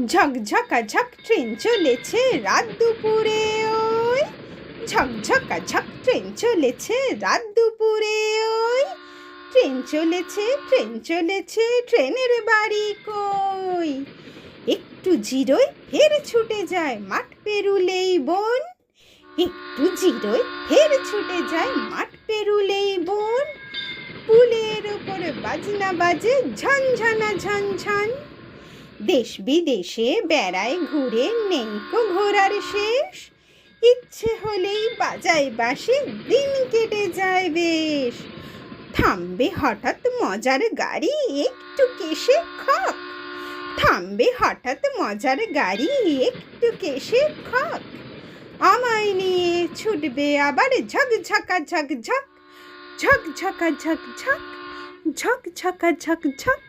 ঝকঝকাঝক train চলেছে রাত দুপুরে ওই, ঝকঝকাঝক ট্রেন চলেছে রাত দুপুরে ওই, ট্রেন চলেছে ট্রেন চলেছে ট্রেনের বাড়ি কই, একটু জিরোয় ফের ছুটে যায় মাঠ পেরুলেই বন, একটু জিরোয় ফের ছুটে যায় মাঠ পেরুলেই বন, পুলের ওপরে বাজনা বাজে ঝনঝনা ঝনঝন, দেশ বিদেশে বেড়ায় ঘুরে নেই কো ঘোরার শেষ, ইচ্ছে হলেই বাজায় বাঁশি দিন কেটে যায় বেশ, থামবে হঠাৎ মজার গাড়ি একটু কেশে খক, থামবে হঠাৎ মজার গাড়ি একটু কেশে খক, আমায় নিয়ে ছুটবে আবার ঝকঝকা ঝকঝক, ঝকঝকা ঝকঝক, ঝকঝকা ঝকঝক।